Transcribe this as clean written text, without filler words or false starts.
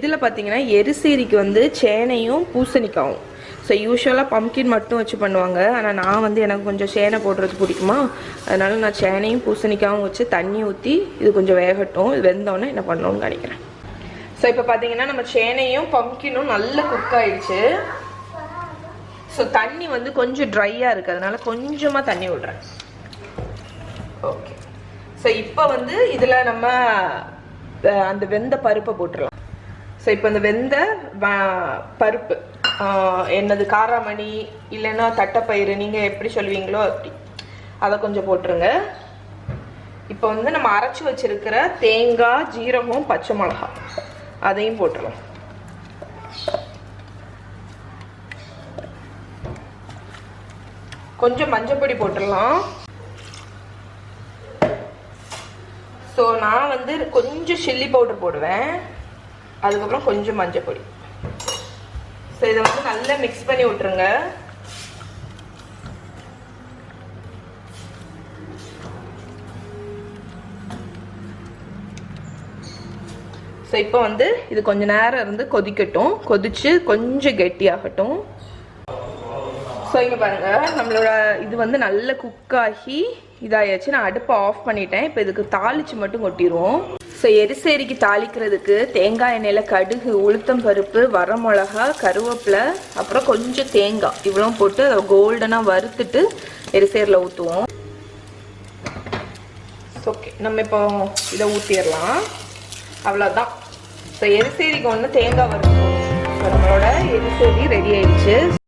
இதில் பார்த்தீங்கன்னா எரிசேரிக்கு வந்து சேனையும் பூசணிக்காவும். ஸோ யூஸ்வலாக பம்கின் மட்டும் வச்சு பண்ணுவாங்க. ஆனால் நான் வந்து எனக்கு கொஞ்சம் சேனை போடுறது பிடிக்குமா, அதனால நான் சேனையும் பூசணிக்காவும் வச்சு தண்ணி ஊற்றி இது கொஞ்சம் வேகட்டும். இது வெந்தோடனே என்ன பண்ணணும்னு நினைக்கிறேன். ஸோ இப்போ பார்த்தீங்கன்னா நம்ம சேனையும் பம்கினும் நல்ல குக் ஆயிடுச்சு. ஸோ தண்ணி வந்து கொஞ்சம் ட்ரையாக இருக்குது, அதனால கொஞ்சமாக தண்ணி விடுறேன். ஓகே. ஸோ இப்போ வந்து இதில் நம்ம அந்த வெந்த பருப்பை போட்டுடலாம். ஸோ இப்போ இந்த வெந்த பருப்பு என்னது காராமணி இல்லைன்னா தட்டைப்பயிறு, நீங்கள் எப்படி சொல்லுவீங்களோ அப்படி, அதை கொஞ்சம் போட்டுருங்க. இப்போ வந்து நம்ம அரைச்சி வச்சிருக்கிற தேங்காய், ஜீரகம், பச்சை மிளகாய் அதையும் போட்டுடலாம். கொஞ்சம் மஞ்சப்பொடி போட்டுடலாம். ஸோ நான் வந்து கொஞ்சம் சில்லி பவுடர் போடுவேன், அதுக்கப்புறம் கொஞ்சம் மஞ்சப்பொடி. ஸோ இதை வந்து நல்லா மிக்ஸ் பண்ணி விட்டுருங்க. ஸோ இப்போ வந்து இது கொஞ்ச நேரம் இருந்து கொதிக்கட்டும், கொதிச்சு கொஞ்சம் கெட்டியாகட்டும். ஸோ இங்கே பாருங்கள், நம்மளோட இது வந்து நல்ல குக்காகி இதாகிடுச்சு. நான் அடுப்பை ஆஃப் பண்ணிட்டேன். இப்போ இதுக்கு தாளித்து மட்டும் கொட்டிடுவோம். ஸோ எரிசேரிக்கு தாளிக்கிறதுக்கு தேங்காய் எண்ணெயில் கடுகு, உளுத்தம் பருப்பு, வரமிளகா, கருவேப்பிலை, அப்புறம் கொஞ்சம் தேங்காய் இவ்வளோ போட்டு அதை கோல்டனாக வறுத்துட்டு எரிசேரியில் ஊற்றுவோம். ஓகே, நம்ம இப்போ இதை ஊற்றிடலாம். அவ்வளோதான். ஸோ எரிசேரிக்கு ஒன்று தேங்காய் வறுத்துவோம். ஸோ நம்மளோட எரிசேரி ரெடி ஆயிடுச்சு.